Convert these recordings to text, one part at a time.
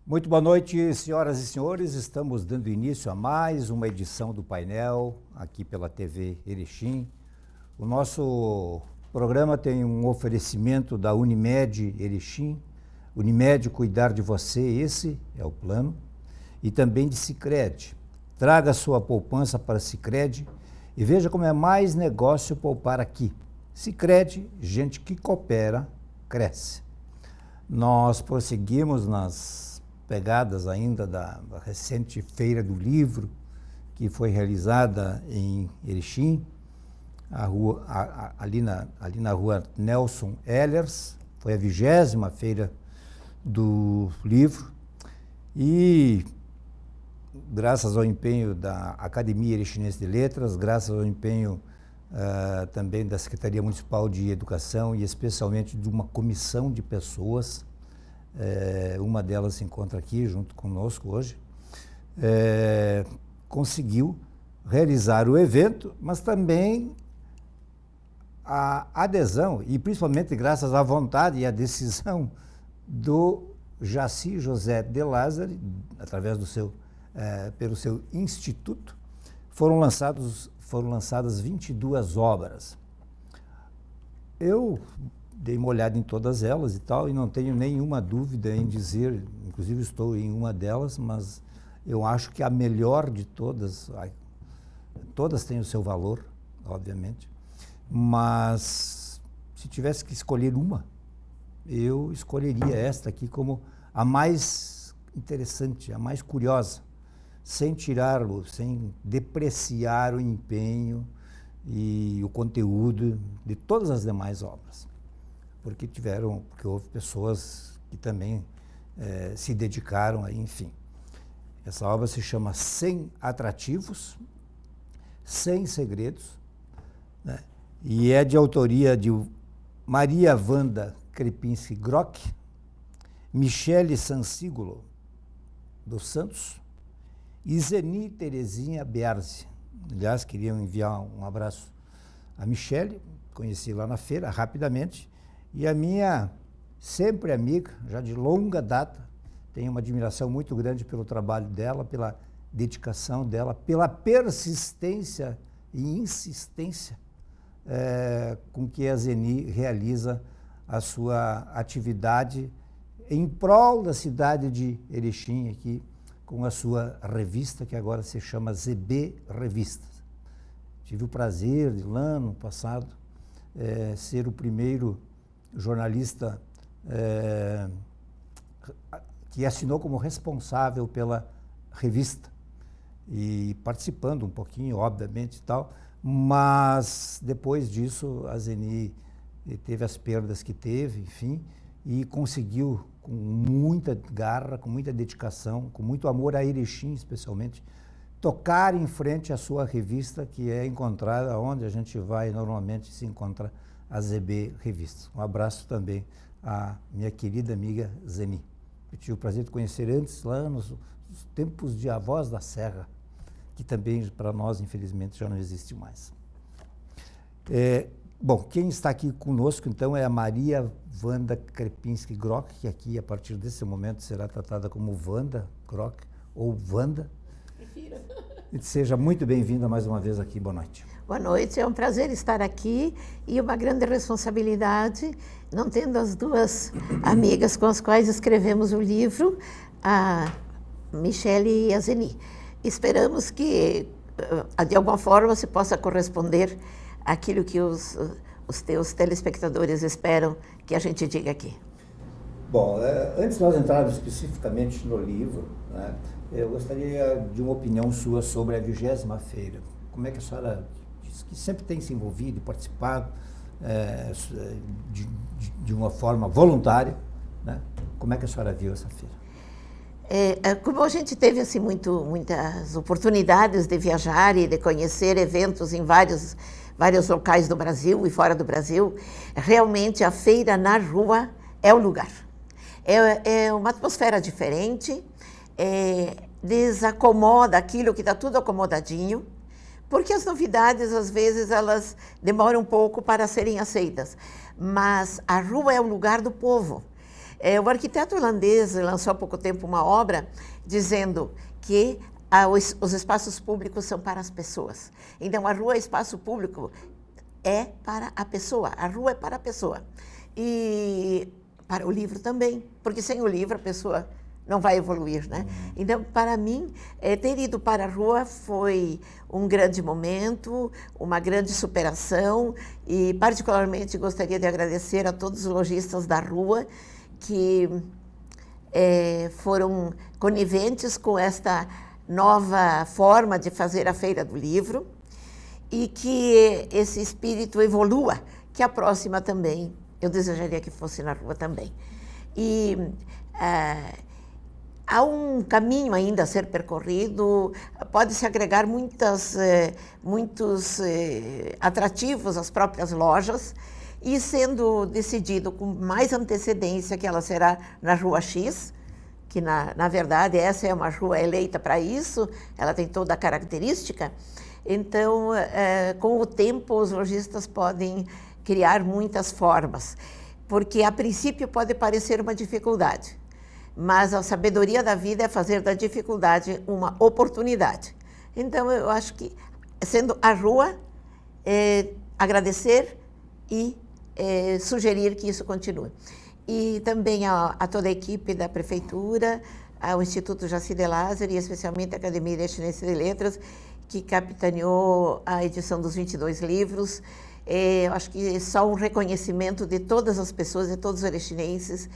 Muito boa noite, senhoras e senhores. Estamos dando início a mais uma edição do painel aqui pela TV Erechim. O nosso programa tem um oferecimento da Unimed Erechim. Unimed, cuidar de você, esse é o plano. E também de Sicredi. Traga sua poupança para Sicredi e veja como é mais negócio poupar aqui. Sicredi, gente que coopera, cresce. Nós prosseguimos nas pegadas ainda da recente Feira do Livro, que foi realizada em Erechim, ali na rua Nelson Ehlers. Foi a 20ª Feira do Livro e, graças ao empenho da Academia Erechinense de Letras, graças ao empenho também da Secretaria Municipal de Educação e especialmente de uma comissão de pessoas, uma delas se encontra aqui junto conosco hoje, conseguiu realizar o evento, mas também a adesão, e principalmente graças à vontade e à decisão do Jaci José de Lázari, através pelo seu instituto, foram lançadas 22 obras. Eu dei uma olhada em todas elas e tal, e não tenho nenhuma dúvida em dizer, inclusive estou em uma delas, mas eu acho que a melhor de todas têm o seu valor, obviamente, mas se tivesse que escolher uma, eu escolheria esta aqui como a mais interessante, a mais curiosa, sem tirá-lo, sem depreciar o empenho e o conteúdo de todas as demais obras. Porque houve pessoas que também se dedicaram a, enfim. Essa obra se chama 100 Atrativos, 100 Segredos, né? E é de autoria de Maria Wanda Krepinski-Grock, Michele Sansigolo dos Santos e Zeni Terezinha Bearzi. Aliás, queria enviar um abraço a Michele, conheci lá na feira rapidamente, e a minha sempre amiga, já de longa data, tenho uma admiração muito grande pelo trabalho dela, pela dedicação dela, pela persistência e insistência com que a Zeni realiza a sua atividade em prol da cidade de Erechim, aqui, com a sua revista, que agora se chama ZB Revistas. Tive o prazer de, lá no passado, ser o primeiro jornalista que assinou como responsável pela revista, e participando um pouquinho, obviamente, e tal, mas depois disso a Zeni teve as perdas que teve, enfim, e conseguiu, com muita garra, com muita dedicação, com muito amor a Erechim, especialmente, tocar em frente à sua revista, que é encontrada onde a gente vai, normalmente se encontra a ZB Revistas. Um abraço também à minha querida amiga Zeni. Eu tive o prazer de conhecer antes, lá nos tempos de Avós da Serra, que também para nós, infelizmente, já não existe mais. Bom, quem está aqui conosco, então, é a Maria Wanda Krepinski-Grock, que aqui, a partir desse momento, será tratada como Wanda Grock, ou Wanda. Prefiro. Seja muito bem-vinda mais uma vez aqui. Boa noite. Boa noite, é um prazer estar aqui e uma grande responsabilidade, não tendo as duas amigas com as quais escrevemos o livro, a Michele e a Zeni. Esperamos que, de alguma forma, se possa corresponder àquilo que os teus telespectadores esperam que a gente diga aqui. Bom, antes de nós entrarmos especificamente no livro, né, eu gostaria de uma opinião sua sobre a 20ª Feira. Como é que a senhora, que sempre tem se envolvido e participado de uma forma voluntária, né, como é que a senhora viu essa feira? Como a gente teve assim, muitas oportunidades de viajar e de conhecer eventos em vários locais do Brasil e fora do Brasil, realmente a feira na rua é o lugar. É uma atmosfera diferente, desacomoda aquilo que está tudo acomodadinho, porque as novidades, às vezes, elas demoram um pouco para serem aceitas. Mas a rua é o lugar do povo. O arquiteto holandês lançou há pouco tempo uma obra dizendo que os espaços públicos são para as pessoas. Então, a rua é espaço público, é para a pessoa, a rua é para a pessoa. E para o livro também, porque sem o livro a pessoa não vai evoluir, né? Então, para mim, ter ido para a rua foi um grande momento, uma grande superação, e particularmente gostaria de agradecer a todos os lojistas da rua que foram coniventes com esta nova forma de fazer a Feira do Livro, e que esse espírito evolua, que a próxima também, eu desejaria que fosse na rua também. E há um caminho ainda a ser percorrido, pode-se agregar muitos atrativos às próprias lojas, e sendo decidido com mais antecedência que ela será na Rua X, que na verdade essa é uma rua eleita para isso, ela tem toda a característica. Então, com o tempo, os lojistas podem criar muitas formas, porque a princípio pode parecer uma dificuldade, mas a sabedoria da vida é fazer da dificuldade uma oportunidade. Então, eu acho que, sendo a rua, agradecer e sugerir que isso continue. E também a toda a equipe da Prefeitura, ao Instituto Jaci de Lázaro e especialmente a Academia Erechinense de Letras, que capitaneou a edição dos 22 livros. Eu acho que só um reconhecimento de todas as pessoas, de todos os erechinenses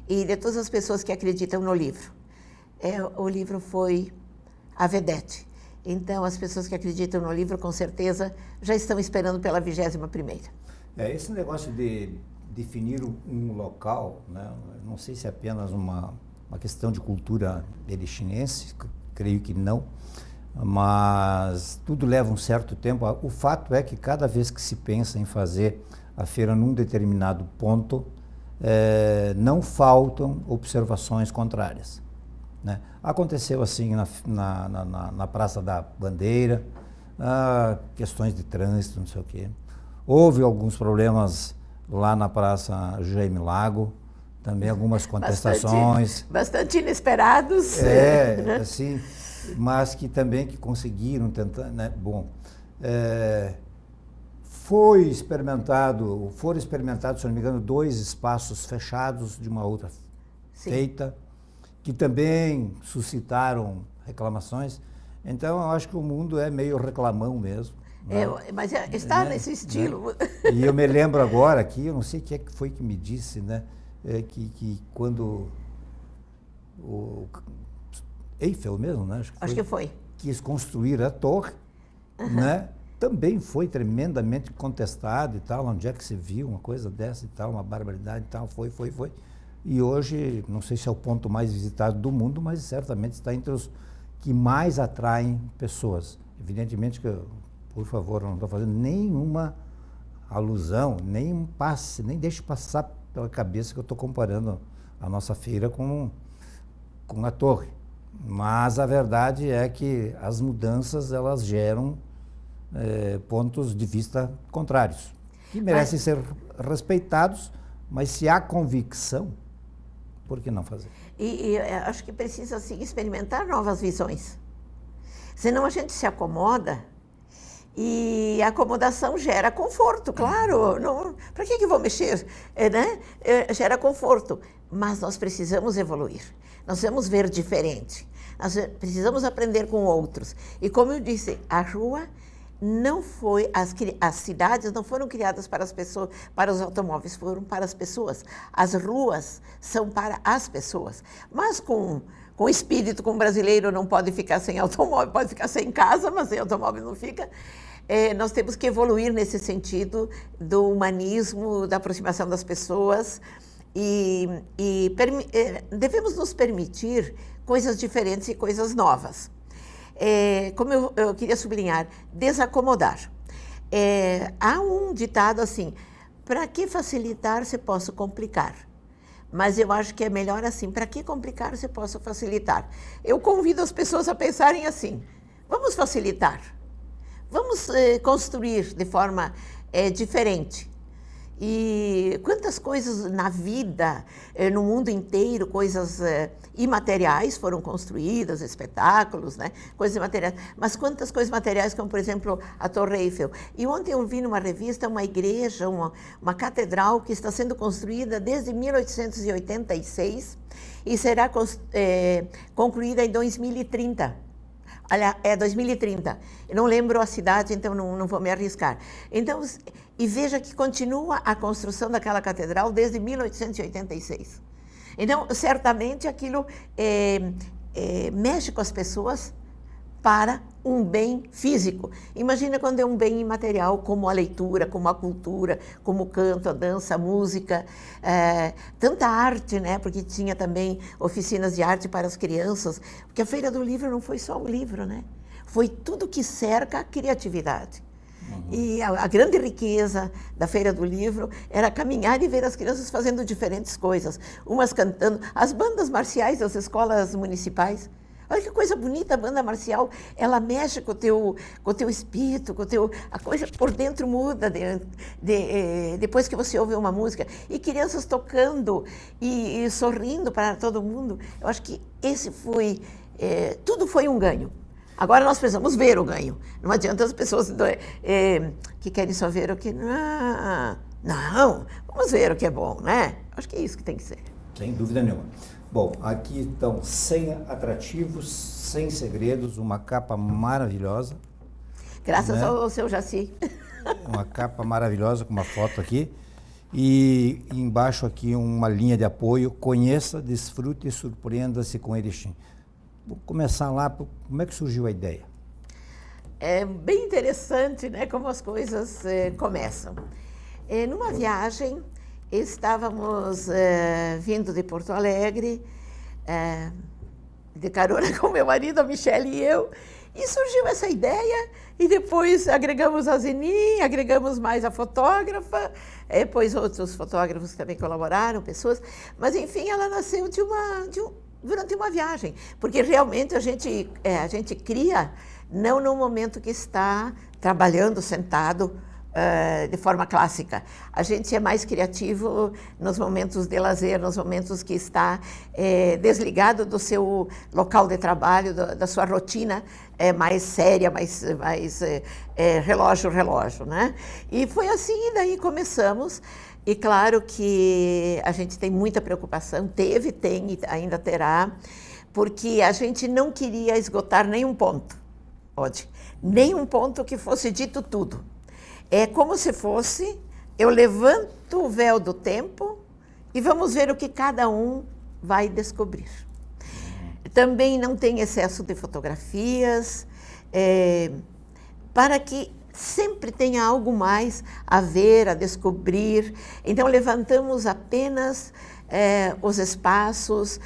e de todas as pessoas que acreditam no livro. O livro foi a vedete. Então, as pessoas que acreditam no livro, com certeza, já estão esperando pela 21ª. Esse negócio de definir um local, né, não sei se é apenas uma questão de cultura erechinense, creio que não, mas tudo leva um certo tempo. O fato é que cada vez que se pensa em fazer a feira num determinado ponto, não faltam observações contrárias, né? Aconteceu assim na Praça da Bandeira, questões de trânsito, não sei o quê. Houve alguns problemas lá na Praça Jaime Lago, também algumas contestações. Bastante inesperados. Né? Assim, mas que também conseguiram tentar, né? Bom, foram experimentados, se não me engano, 2 espaços fechados de uma outra feita, que também suscitaram reclamações. Então, eu acho que o mundo é meio reclamão mesmo. Mas está nesse estilo. Né? E eu me lembro agora aqui, eu não sei quem foi que me disse, né, que quando o Eiffel mesmo, né, acho que foi, quis construir a torre, né, também foi tremendamente contestado e tal, onde é que se viu uma coisa dessa e tal, uma barbaridade e tal, foi. E hoje, não sei se é o ponto mais visitado do mundo, mas certamente está entre os que mais atraem pessoas. Evidentemente que por favor, eu não estou fazendo nenhuma alusão, nem deixe passar pela cabeça que eu estou comparando a nossa feira com a torre. Mas a verdade é que as mudanças, elas geram pontos de vista contrários, que merecem ser respeitados, mas se há convicção, por que não fazer? E acho que precisa, sim, experimentar novas visões. Senão a gente se acomoda. E a acomodação gera conforto, claro. Para que vou mexer? Né? Gera conforto. Mas nós precisamos evoluir. Nós precisamos ver diferente. Nós precisamos aprender com outros. E como eu disse, a rua não foi... As cidades não foram criadas para as pessoas, para os automóveis, foram para as pessoas. As ruas são para as pessoas. Mas com o espírito, como brasileiro, não pode ficar sem automóvel, pode ficar sem casa, mas sem automóvel não fica. Nós temos que evoluir nesse sentido do humanismo, da aproximação das pessoas e devemos nos permitir coisas diferentes e coisas novas. Como eu queria sublinhar, desacomodar. Há um ditado assim, para que facilitar se posso complicar? Mas eu acho que é melhor assim, para que complicar se posso facilitar? Eu convido as pessoas a pensarem assim, vamos facilitar. Vamos construir de forma diferente. E quantas coisas na vida, no mundo inteiro, coisas imateriais foram construídas, espetáculos, né? Coisas imateriais. Mas quantas coisas materiais, como, por exemplo, a Torre Eiffel. E ontem eu vi numa revista uma igreja, uma catedral que está sendo construída desde 1886 e será concluída em 2030. Olha, é 2030. Eu não lembro a cidade, então não vou me arriscar. Então, e veja que continua a construção daquela catedral desde 1886. Então, certamente aquilo mexe com as pessoas para um bem físico. Imagina quando é um bem imaterial, como a leitura, como a cultura, como o canto, a dança, a música, tanta arte, né? Porque tinha também oficinas de arte para as crianças, porque a Feira do Livro não foi só o livro, né? Foi tudo que cerca a criatividade. E a grande riqueza da Feira do Livro era caminhar e ver as crianças fazendo diferentes coisas, umas cantando, as bandas marciais das escolas municipais. Olha que coisa bonita a banda marcial, ela mexe com o teu espírito, a coisa por dentro muda depois que você ouve uma música. E crianças tocando e sorrindo para todo mundo. Eu acho que tudo foi um ganho. Agora nós precisamos ver o ganho. Não adianta as pessoas que querem só ver o que... Não, vamos ver o que é bom, né? Acho que é isso que tem que ser. Sem dúvida nenhuma. Bom, aqui estão 100 atrativos, 100 segredos, uma capa maravilhosa. Graças né? ao seu Jaci. Uma capa maravilhosa com uma foto aqui. E embaixo aqui uma linha de apoio, conheça, desfrute e surpreenda-se com Erechim. Vou começar lá, como é que surgiu a ideia? É bem interessante, né, como as coisas começam. Numa viagem, estávamos vindo de Porto Alegre, de carona com meu marido, a Michele e eu, e surgiu essa ideia, e depois agregamos a Zeni, agregamos mais a fotógrafa, depois outros fotógrafos também colaboraram, pessoas, mas enfim, ela nasceu durante uma viagem, porque realmente a gente cria não no momento que está trabalhando sentado de forma clássica. A gente é mais criativo nos momentos de lazer, nos momentos que está desligado do seu local de trabalho, da sua rotina mais séria, mais relógio, né? E foi assim, e daí começamos. E claro que a gente tem muita preocupação, tem e ainda terá, porque a gente não queria esgotar nenhum ponto, nenhum ponto que fosse dito tudo. É como se fosse, eu levanto o véu do tempo e vamos ver o que cada um vai descobrir. Também não tem excesso de fotografias, para que sempre tenha algo mais a ver, a descobrir. Então, levantamos apenas os espaços,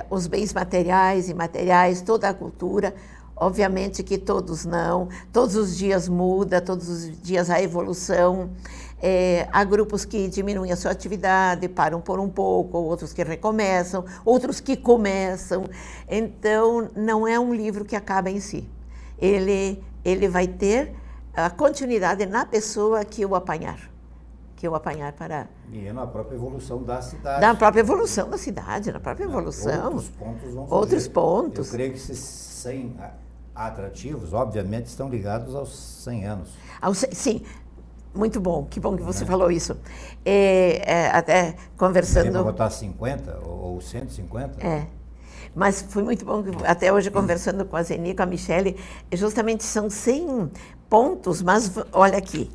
os bens materiais e imateriais, toda a cultura. Obviamente que todos não, todos os dias muda, todos os dias há evolução. Há grupos que diminuem a sua atividade, param por um pouco, outros que recomeçam, outros que começam. Então, não é um livro que acaba em si. Ele vai ter a continuidade na pessoa que o apanhar para... E é na própria evolução da cidade. Na própria evolução da cidade, na própria evolução. Outros pontos vão Outros surgir. pontos. Eu creio que esses 100 atrativos, obviamente, estão ligados aos 100 anos. Sim, muito bom, que bom que você falou isso. Até conversando... Daria para botar 50 ou 150? Mas foi muito bom, até hoje conversando com a Zeni, com a Michele, justamente são 100 pontos, mas olha aqui,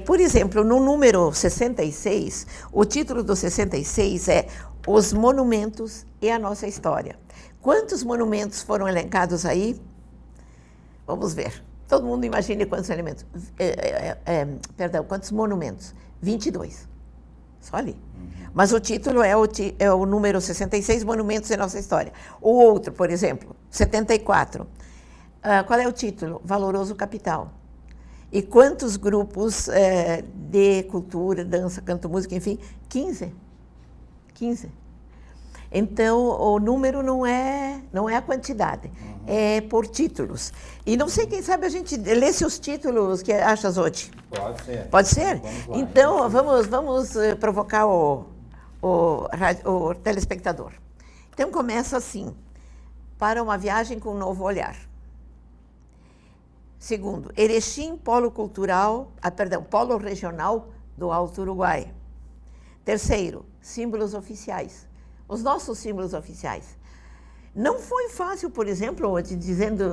por exemplo, no número 66, o título do 66 é Os Monumentos e a Nossa História. Quantos monumentos foram elencados aí? Vamos ver. Todo mundo imagine quantos elementos. Quantos monumentos? 22. Só ali. Mas o título é o número 66, Monumentos e Nossa História. O outro, por exemplo, 74. Qual é o título? Valoroso Capital. E quantos grupos de cultura, dança, canto, música, enfim? 15. Então, o número não é a quantidade, é por títulos. E não sei, quem sabe a gente lesse os títulos que achas hoje? Pode ser. Pode ser? Vamos lá. Então, vamos provocar o telespectador. Então, começa assim: para uma viagem com um novo olhar. Segundo, Erechim, polo polo regional do Alto Uruguai. Terceiro, símbolos oficiais. Os nossos símbolos oficiais. Não foi fácil, por exemplo, dizendo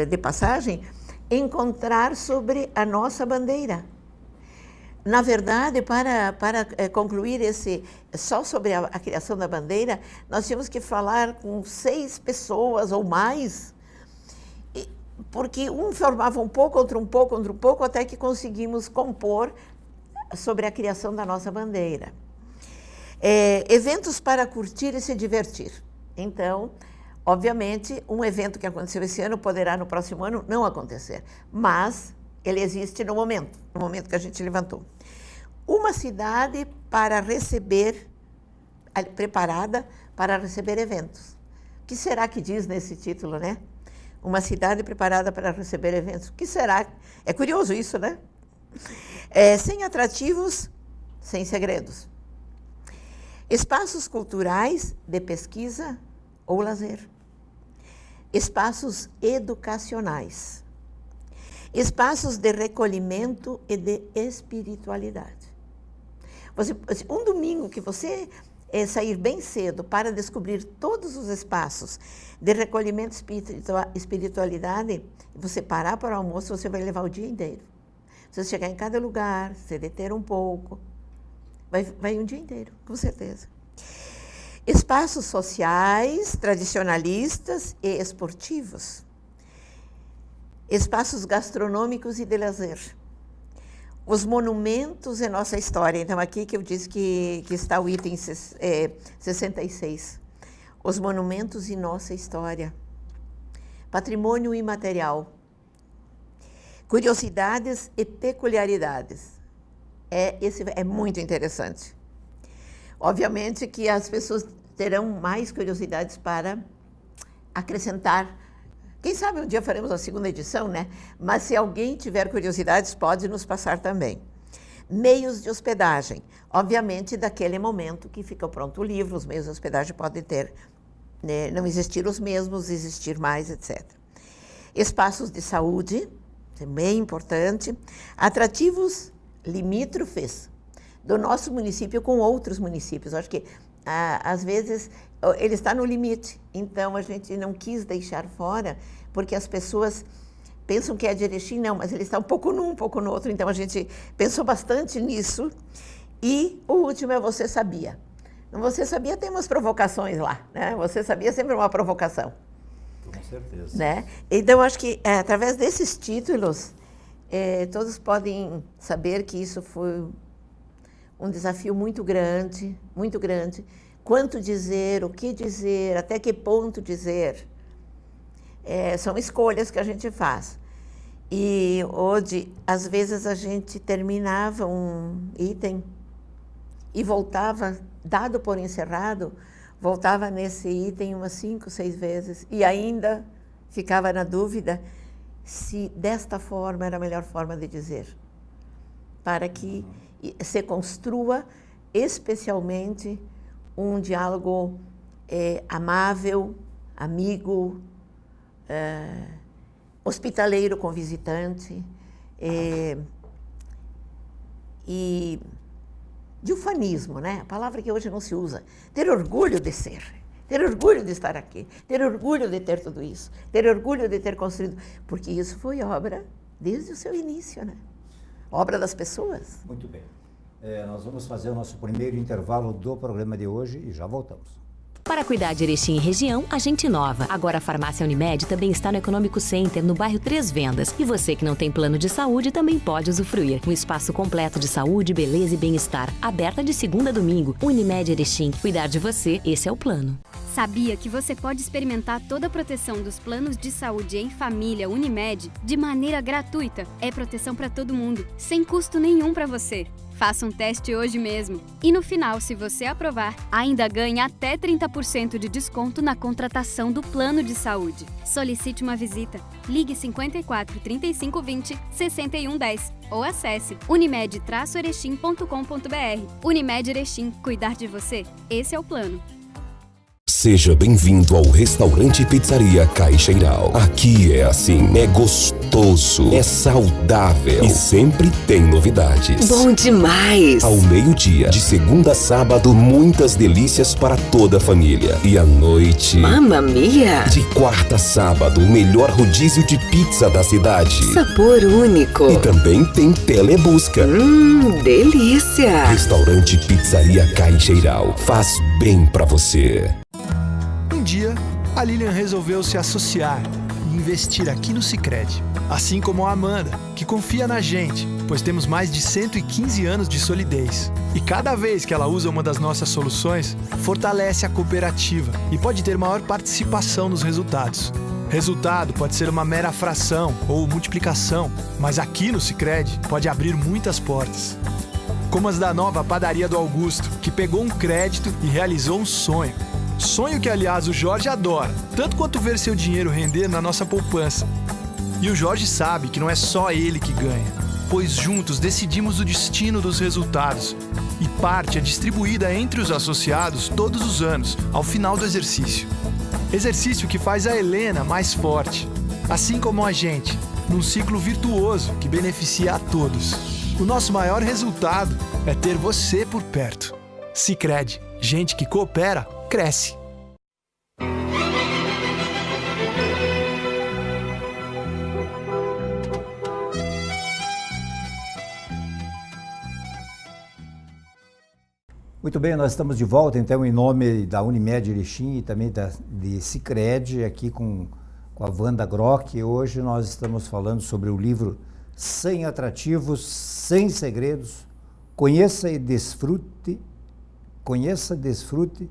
de passagem, encontrar sobre a nossa bandeira. Na verdade, para concluir só sobre a criação da bandeira, nós tínhamos que falar com 6 pessoas ou mais, porque um formava um pouco, outro um pouco, até que conseguimos compor sobre a criação da nossa bandeira. Eventos para curtir e se divertir. Então, obviamente, um evento que aconteceu esse ano poderá no próximo ano não acontecer, mas ele existe no momento que a gente levantou. Uma cidade preparada para receber eventos. O que será que diz nesse título, né? Uma cidade preparada para receber eventos. O que será? É curioso isso, né? Sem atrativos, sem segredos. Espaços culturais de pesquisa ou lazer. Espaços educacionais. Espaços de recolhimento e de espiritualidade. Um domingo que você sair bem cedo para descobrir todos os espaços de recolhimento e espiritualidade, você parar para o almoço, você vai levar o dia inteiro. Você chegar em cada lugar, se deter um pouco, vai um dia inteiro, com certeza. Espaços sociais, tradicionalistas e esportivos. Espaços gastronômicos e de lazer. Os monumentos em nossa história. Então, aqui que eu disse que está o item 66. Os monumentos em nossa história. Patrimônio imaterial. Curiosidades e peculiaridades. Esse é muito interessante. Obviamente que as pessoas terão mais curiosidades para acrescentar. Quem sabe um dia faremos a segunda edição, né? Mas se alguém tiver curiosidades, pode nos passar também. Meios de hospedagem. Obviamente, daquele momento que fica pronto o livro, os meios de hospedagem podem ter, né, não existir os mesmos, existir mais, etc. Espaços de saúde, também importante. Atrativos limítrofes do nosso município com outros municípios. Acho que, às vezes, ele está no limite, então a gente não quis deixar fora, porque as pessoas pensam que é de Erechim, não, mas ele está um pouco num, um pouco no outro, então a gente pensou bastante nisso. E o último é Você Sabia. Você Sabia tem umas provocações lá, né? Você Sabia sempre uma provocação. Com certeza. Né? Então, acho que através desses títulos, todos podem saber que isso foi um desafio muito grande, muito grande. Quanto dizer, o que dizer, até que ponto dizer. São escolhas que a gente faz. E hoje, às vezes, a gente terminava um item e voltava, dado por encerrado, voltava nesse item umas 5, 6 vezes e ainda ficava na dúvida se desta forma era a melhor forma de dizer, para que se construa especialmente um diálogo amável, amigo, hospitaleiro com visitante, e de ufanismo, né? A palavra que hoje não se usa. Ter orgulho de ser, ter orgulho de estar aqui, ter orgulho de ter tudo isso, ter orgulho de ter construído, porque isso foi obra desde o seu início, né? Obra das pessoas. Muito bem. Nós vamos fazer o nosso primeiro intervalo do programa de hoje e já voltamos. Para cuidar de Erechim e região, a gente inova. Agora a Farmácia Unimed também está no Econômico Center, no bairro Três Vendas. E você que não tem plano de saúde também pode usufruir. Um espaço completo de saúde, beleza e bem-estar. Aberta de segunda a domingo. Unimed Erechim. Cuidar de você, esse é o plano. Sabia que você pode experimentar toda a proteção dos planos de saúde em família Unimed de maneira gratuita? É proteção para todo mundo, sem custo nenhum para você. Faça um teste hoje mesmo. E no final, se você aprovar, ainda ganha até 30% de desconto na contratação do plano de saúde. Solicite uma visita. Ligue 54 35 20 61 10 ou acesse unimed-erechim.com.br. Unimed Erechim, cuidar de você? Esse é o plano. Seja bem-vindo ao restaurante e pizzaria Caixeiral. Aqui é assim, é gostoso, é saudável e sempre tem novidades. Bom demais! Ao meio-dia, de segunda a sábado, muitas delícias para toda a família. E à noite... Mamma mia! De quarta a sábado, o melhor rodízio de pizza da cidade. Sabor único! E também tem telebusca. Delícia! Restaurante e Pizzaria Caixeiral. Faz bem pra você. Um dia, a Lilian resolveu se associar e investir aqui no Sicredi. Assim como a Amanda, que confia na gente, pois temos mais de 115 anos de solidez. E cada vez que ela usa uma das nossas soluções, fortalece a cooperativa e pode ter maior participação nos resultados. Resultado pode ser uma mera fração ou multiplicação, mas aqui no Sicredi pode abrir muitas portas. Como as da nova padaria do Augusto, que pegou um crédito e realizou um sonho. Sonho que, aliás, o Jorge adora, tanto quanto ver seu dinheiro render na nossa poupança. E o Jorge sabe que não é só ele que ganha, pois juntos decidimos o destino dos resultados. E parte é distribuída entre os associados todos os anos, ao final do exercício. Exercício que faz a Helena mais forte, assim como a gente, num ciclo virtuoso que beneficia a todos. O nosso maior resultado é ter você por perto. Sicredi, gente que coopera, cresce. Muito bem, nós estamos de volta, então, em nome da Unimed Erechim e também de Sicredi, aqui com a Wanda Grock. Hoje nós estamos falando sobre o livro Sem Atrativos, Sem Segredos, Conheça, desfrute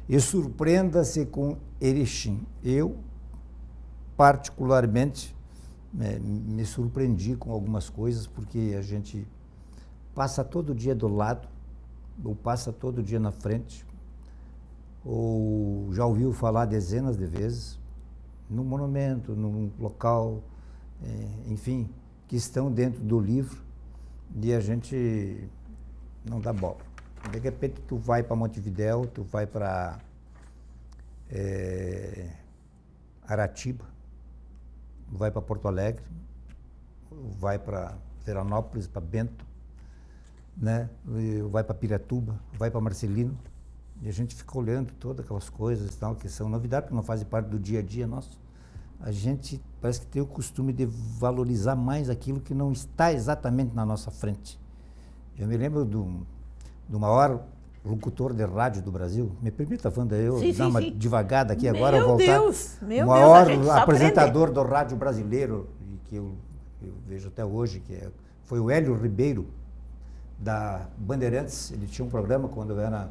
e surpreenda-se com Erechim. Eu, particularmente, me surpreendi com algumas coisas, porque a gente passa todo dia do lado, ou passa todo dia na frente, ou já ouviu falar dezenas de vezes, num monumento, num local, enfim, que estão dentro do livro, e a gente não dá bola. De repente tu vai para Montevidéu, tu vai para Aratiba, vai para Porto Alegre, vai para Veranópolis, para Bento, né? Vai para Piratuba, vai para Marcelino, e a gente fica olhando todas aquelas coisas e tal, que são novidades, que não fazem parte do dia a dia nosso. A gente parece que tem o costume de valorizar mais aquilo que não está exatamente na nossa frente. Eu me lembro do maior locutor de rádio do Brasil. Me permita, Wanda, eu dar uma devagada aqui agora, voltar. O maior apresentador do rádio brasileiro, e que eu vejo até hoje, foi o Hélio Ribeiro, da Bandeirantes. Ele tinha um programa quando eu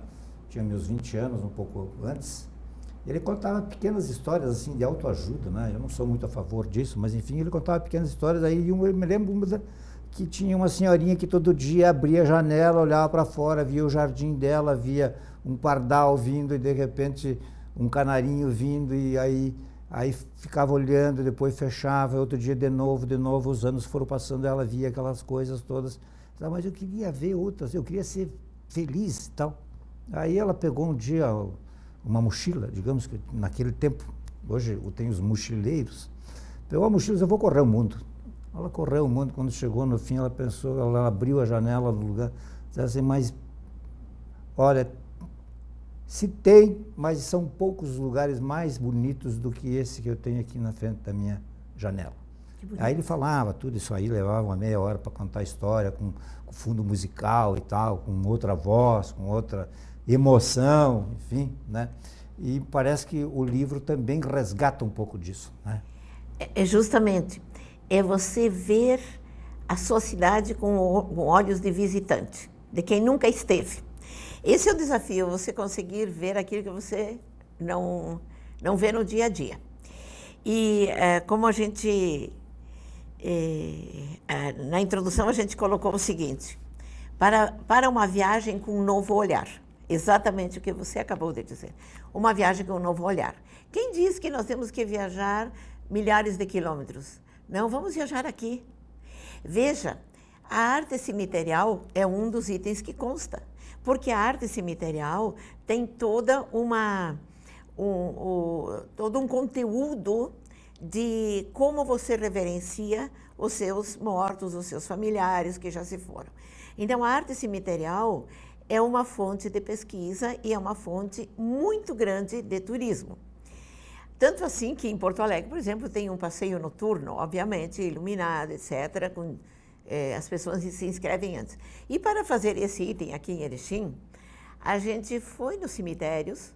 tinha meus 20 anos, um pouco antes. Ele contava pequenas histórias assim de autoajuda, né? Eu não sou muito a favor disso, mas enfim, ele contava pequenas histórias. Aí eu me lembro que tinha uma senhorinha que todo dia abria a janela, olhava para fora, via o jardim dela, via um pardal vindo e de repente um canarinho vindo, e aí ficava olhando, depois fechava, outro dia de novo, os anos foram passando, ela via aquelas coisas todas. Mas eu queria ver outras, eu queria ser feliz e tal. Aí ela pegou um dia uma mochila, digamos que naquele tempo, hoje eu tenho os mochileiros, pegou a mochila e disse: eu vou correr o mundo. Ela correu o mundo. Quando chegou no fim, ela pensou, ela abriu a janela do lugar, disse assim: mas olha, se tem, mas são poucos lugares mais bonitos do que esse que eu tenho aqui na frente da minha janela. Aí ele falava tudo isso aí, levava uma meia hora para contar a história, com fundo musical e tal, com outra voz, com outra emoção, enfim, né? E parece que o livro também resgata um pouco disso, né? Justamente, é você ver a sua cidade com olhos de visitante, de quem nunca esteve. Esse é o desafio, você conseguir ver aquilo que você não vê no dia a dia. E como a gente... na introdução a gente colocou o seguinte: para uma viagem com um novo olhar. Exatamente o que você acabou de dizer. Uma viagem com um novo olhar. Quem diz que nós temos que viajar milhares de quilômetros? Não, vamos viajar aqui. Veja, a arte cemiterial é um dos itens que consta, porque a arte cemiterial tem todo um conteúdo de como você reverencia os seus mortos, os seus familiares que já se foram. Então, a arte cemiterial é uma fonte de pesquisa e é uma fonte muito grande de turismo. Tanto assim que em Porto Alegre, por exemplo, tem um passeio noturno, obviamente, iluminado, etc., com, as pessoas se inscrevem antes. E para fazer esse item aqui em Erechim, a gente foi nos cemitérios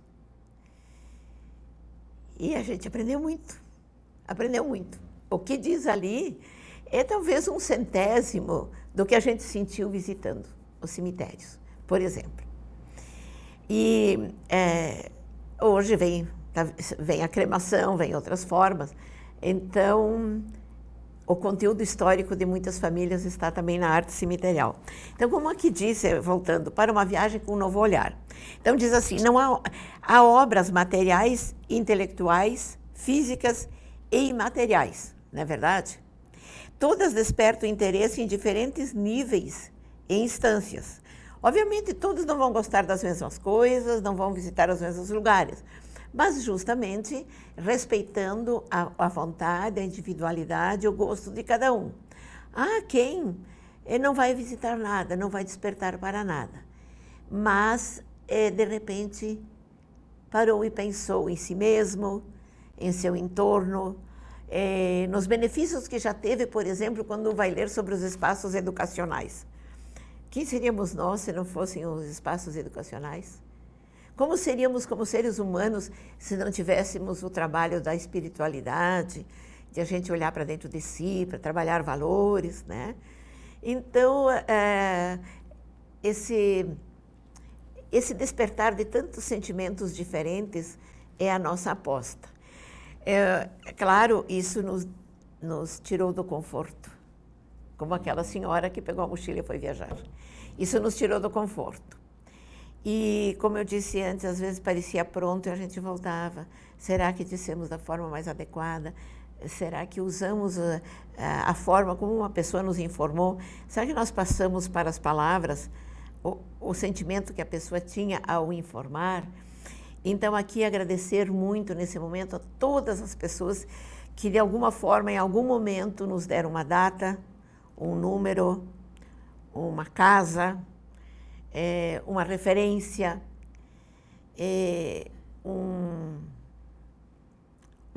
e a gente aprendeu muito. Aprendeu muito. O que diz ali é talvez 1/100º do que a gente sentiu visitando os cemitérios, por exemplo. E hoje vem a cremação, vem outras formas. Então, o conteúdo histórico de muitas famílias está também na arte cemiterial. Então, como aqui disse, voltando, para uma viagem com um novo olhar. Então, diz assim, não há obras materiais, intelectuais, físicas e imateriais, não é verdade? Todas despertam interesse em diferentes níveis e instâncias. Obviamente, todos não vão gostar das mesmas coisas, não vão visitar os mesmos lugares, mas justamente respeitando a vontade, a individualidade, o gosto de cada um. Há quem não vai visitar nada, não vai despertar para nada, mas, de repente, parou e pensou em si mesmo, em seu entorno, nos benefícios que já teve, por exemplo, quando vai ler sobre os espaços educacionais. Quem seríamos nós se não fossem os espaços educacionais? Como seríamos como seres humanos se não tivéssemos o trabalho da espiritualidade, de a gente olhar para dentro de si, para trabalhar valores, né? Então, esse despertar de tantos sentimentos diferentes é a nossa aposta. Claro, isso nos tirou do conforto, como aquela senhora que pegou a mochila e foi viajar. Isso nos tirou do conforto. E, como eu disse antes, às vezes parecia pronto e a gente voltava. Será que dissemos da forma mais adequada? Será que usamos a forma como uma pessoa nos informou? Será que nós passamos para as palavras o sentimento que a pessoa tinha ao informar? Então, aqui agradecer muito nesse momento a todas as pessoas que, de alguma forma, em algum momento, nos deram uma data, um número, uma casa, uma referência, um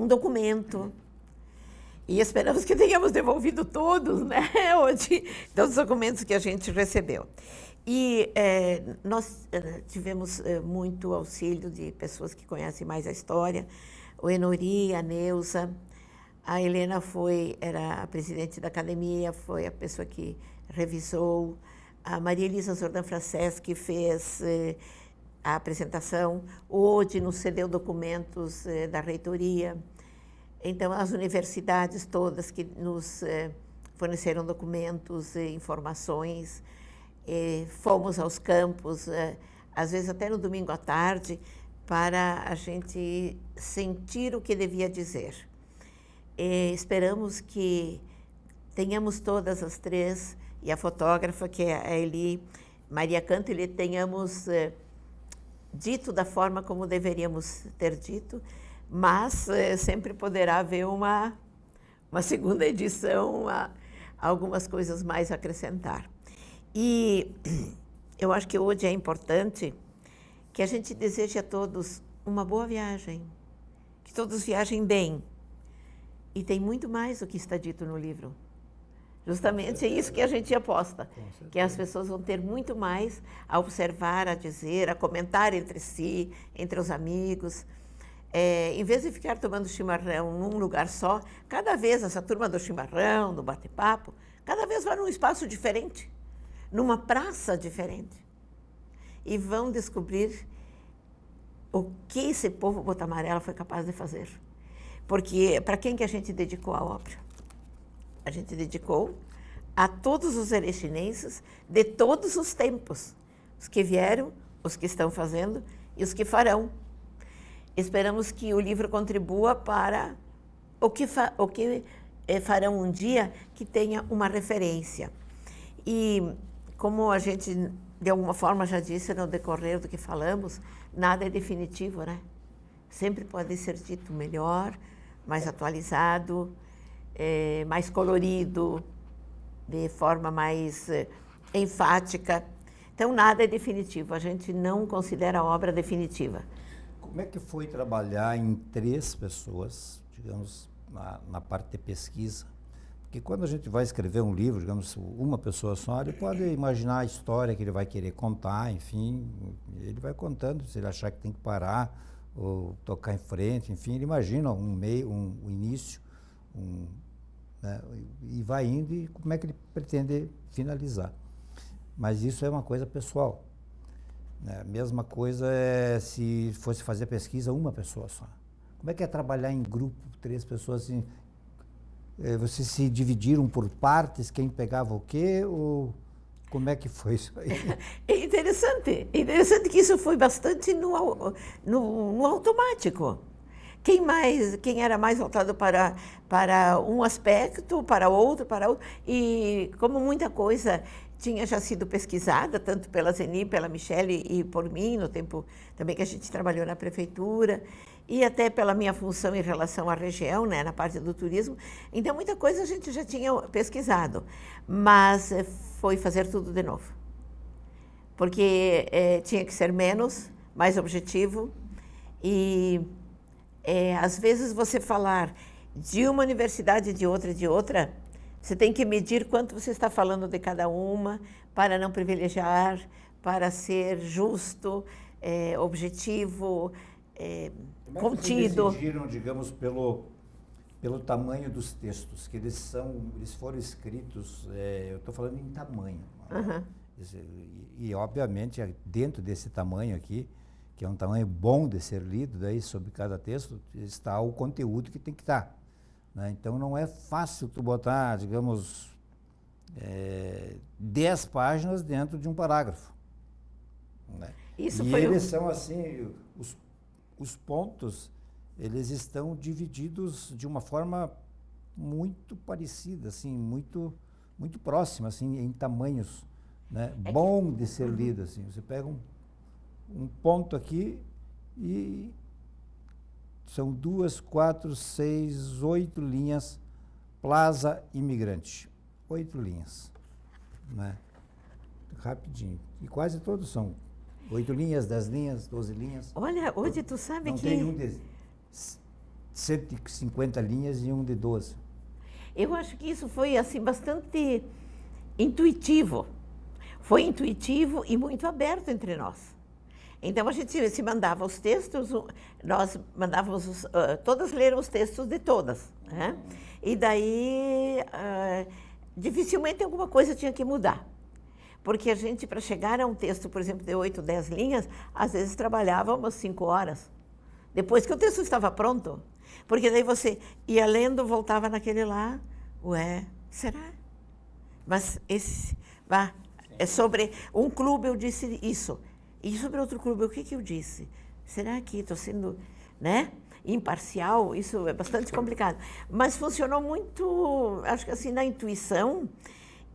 documento. E esperamos que tenhamos devolvido todos, né? Hoje, todos os documentos que a gente recebeu. E nós tivemos muito auxílio de pessoas que conhecem mais a história. O Enori, a Neuza, a Helena era a presidente da academia, foi a pessoa que revisou. A Maria Elisa Zordan Franceschi fez a apresentação. Hoje nos cedeu documentos da reitoria. Então, as universidades todas que nos forneceram documentos e informações. Fomos aos campos, às vezes até no domingo à tarde, para a gente sentir o que devia dizer. Esperamos que tenhamos todas as três, e a fotógrafa, que é a Eli Maria Cantelli, tenhamos dito da forma como deveríamos ter dito, mas sempre poderá haver uma segunda edição, algumas coisas mais a acrescentar. E eu acho que hoje é importante que a gente deseje a todos uma boa viagem, que todos viajem bem. E tem muito mais do que está dito no livro. Justamente é isso que a gente aposta, que as pessoas vão ter muito mais a observar, a dizer, a comentar entre si, entre os amigos. Em vez de ficar tomando chimarrão num lugar só, cada vez essa turma do chimarrão, do bate-papo, cada vez vai num espaço diferente, numa praça diferente. E vão descobrir o que esse povo Bota Amarela foi capaz de fazer. Porque para quem que a gente dedicou a obra? A gente dedicou a todos os erechinenses de todos os tempos, os que vieram, os que estão fazendo e os que farão. Esperamos que o livro contribua para o que farão um dia, que tenha uma referência. E como a gente, de alguma forma, já disse no decorrer do que falamos, nada é definitivo, né? Sempre pode ser dito melhor, mais atualizado, mais colorido, de forma mais enfática. Então, nada é definitivo. A gente não considera a obra definitiva. Como é que foi trabalhar em 3 pessoas, digamos, na parte de pesquisa? Porque quando a gente vai escrever um livro, digamos, uma pessoa só, ele pode imaginar a história que ele vai querer contar, enfim, ele vai contando, se ele achar que tem que parar ou tocar em frente, enfim, ele imagina um meio, um início, né, e vai indo, e como é que ele pretende finalizar. Mas isso é uma coisa pessoal. A mesma coisa é se fosse fazer pesquisa uma pessoa só. Como é que é trabalhar em grupo, 3 pessoas assim? Vocês se dividiram por partes, quem pegava o quê, ou como é que foi isso aí? É interessante que isso foi bastante no automático. Quem era mais voltado para um aspecto, para outro, e como muita coisa tinha já sido pesquisada, tanto pela Zeni, pela Michele e por mim, no tempo também que a gente trabalhou na prefeitura, e até pela minha função em relação à região, né, na parte do turismo. Então, muita coisa a gente já tinha pesquisado, mas foi fazer tudo de novo. Porque tinha que ser menos, mais objetivo, e às vezes você falar de uma universidade, de outra, você tem que medir quanto você está falando de cada uma, para não privilegiar, para ser justo, objetivo, contido. Como decidiram, digamos, pelo tamanho dos textos, que eles foram escritos, eu estou falando em tamanho. Uhum. E, obviamente, dentro desse tamanho aqui, que é um tamanho bom de ser lido, daí sobre cada texto está o conteúdo que tem que estar. Né? Então, não é fácil tu botar, digamos, 10 páginas dentro de um parágrafo. Né? Eles são assim, os pontos, eles estão divididos de uma forma muito parecida, assim, muito, muito próxima, assim, em tamanhos, né? Bom de ser lido, assim. Você pega um ponto aqui e são 2, 4, 6, 8 linhas, Plaza Imigrante. 8 linhas, né? Rapidinho. E quase todos são 8 linhas, 10 linhas, 12 linhas. Olha, hoje tu sabe não que... tem um de 150 linhas e um de 12. Eu acho que isso foi, assim, bastante intuitivo. Foi intuitivo e muito aberto entre nós. Então, a gente se mandava os textos, nós mandávamos, todas leram os textos de todas, né? E daí, dificilmente alguma coisa tinha que mudar. Porque a gente, para chegar a um texto, por exemplo, de 8, 10 linhas, às vezes trabalhava umas 5 horas. Depois que o texto estava pronto. Porque daí você ia lendo, voltava naquele lá, será? Mas é sobre um clube eu disse isso. E sobre outro clube, o que eu disse? Será que estou sendo, né, imparcial? Isso é bastante complicado. Mas funcionou muito, acho que assim, na intuição.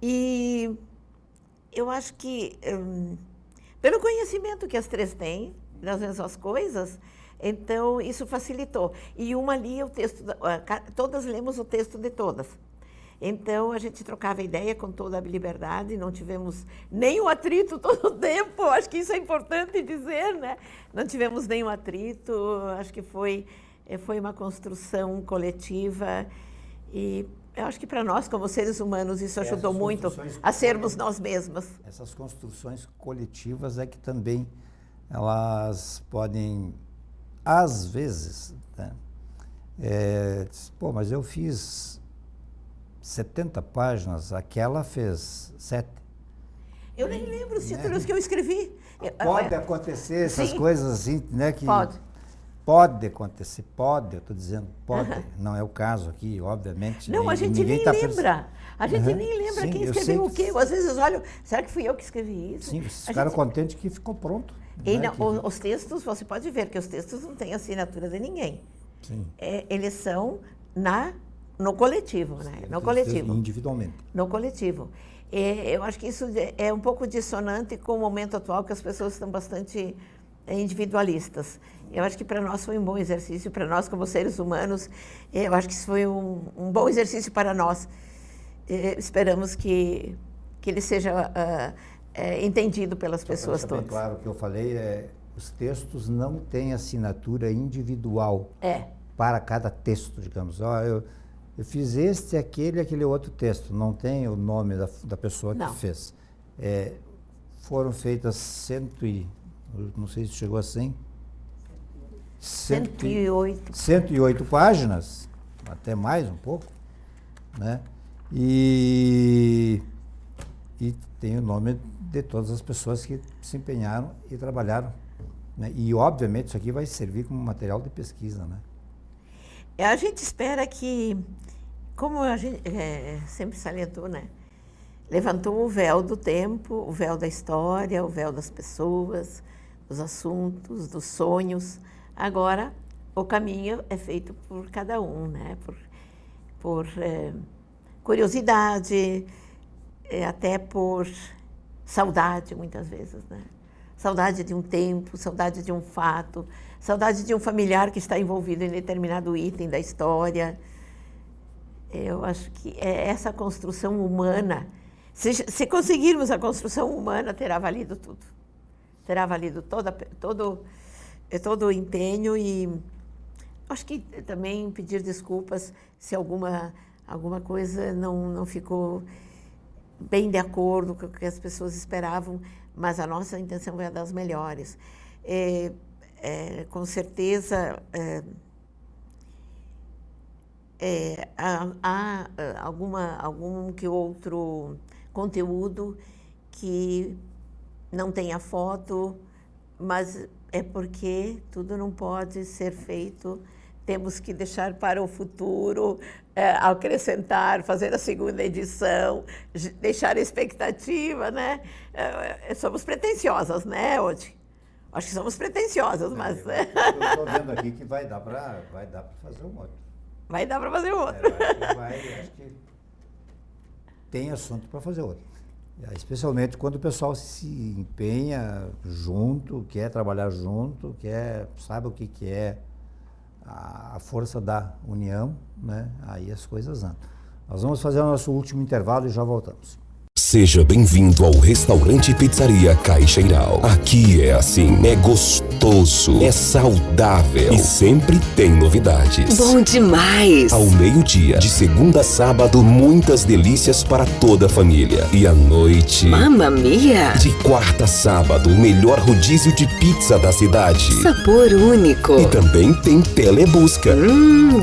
E eu acho que, pelo conhecimento que as 3 têm das mesmas coisas, então isso facilitou. E uma lia o texto, todas lemos o texto de todas. Então, a gente trocava ideia com toda a liberdade, não tivemos nenhum atrito todo o tempo, acho que isso é importante dizer, né? Não tivemos nenhum atrito, acho que foi uma construção coletiva e eu acho que para nós, como seres humanos, isso ajudou muito a sermos nós mesmas. Essas construções coletivas é que também elas podem, às vezes, né? Mas eu fiz 70 páginas, aquela fez 7. Eu nem lembro os títulos que eu escrevi. Pode acontecer essas Sim. coisas assim, né? Que, pode. pode acontecer, pode, eu estou dizendo pode, não é o caso aqui, obviamente. Não, a gente nem lembra. A gente nem lembra Sim, quem eu escreveu sei o quê. Às vezes olho, será que fui eu que escrevi isso? Sim, vocês A ficaram gente- contentes que ficou pronto. E né? não, os textos, você pode ver que os textos não têm assinatura de ninguém. Sim. Eles são no coletivo, né? No coletivo. Individualmente. No coletivo. Eu acho que isso é um pouco dissonante com o momento atual, que as pessoas estão bastante individualistas. Eu acho que para nós foi um bom exercício, para nós como seres humanos, eu acho que isso foi um bom exercício para nós. Esperamos que ele seja entendido pelas pessoas Pra deixar bem todas. claro, o que eu falei os textos não têm assinatura individual para cada texto, digamos. Eu fiz este, aquele outro texto. Não tem o nome da pessoa Não. que fez. Foram feitas não sei se chegou a 100. 108. 108 páginas, até mais um pouco, né? E tem o nome de todas as pessoas que se empenharam e trabalharam, né? E, obviamente, isso aqui vai servir como material de pesquisa, né? A gente espera que, como a gente sempre salientou, né? Levantou o véu do tempo, o véu da história, o véu das pessoas, dos assuntos, dos sonhos. Agora, o caminho é feito por cada um, né? Por curiosidade, até por saudade, muitas vezes, né? Saudade de um tempo, saudade de um fato, saudade de um familiar que está envolvido em determinado item da história. Eu acho que essa construção humana, se conseguirmos a construção humana, terá valido tudo. Terá valido todo o empenho e acho que também pedir desculpas se alguma coisa não ficou bem de acordo com o que as pessoas esperavam, mas a nossa intenção é a das melhores. Com certeza, há algum que outro conteúdo que não tenha foto, mas é porque tudo não pode ser feito. Temos que deixar para o futuro, acrescentar, fazer a segunda edição, deixar a expectativa, né? Somos pretensiosas, né, Odi? Acho que somos pretensiosas, mas... Eu estou vendo aqui que vai dar para fazer um outro. Vai dar para fazer outro. Acho que tem assunto para fazer outro. Especialmente quando o pessoal se empenha junto, quer trabalhar junto, sabe o que é a força da união, né? Aí as coisas andam. Nós vamos fazer o nosso último intervalo e já voltamos. Seja bem-vindo ao Restaurante e Pizzaria Caixeiral. Aqui é assim, é gostoso, é saudável e sempre tem novidades. Bom demais! Ao meio-dia, de segunda a sábado, muitas delícias para toda a família. E à noite, Mamma mia! de quarta a sábado, o melhor rodízio de pizza da cidade. Sabor único! E também tem telebusca.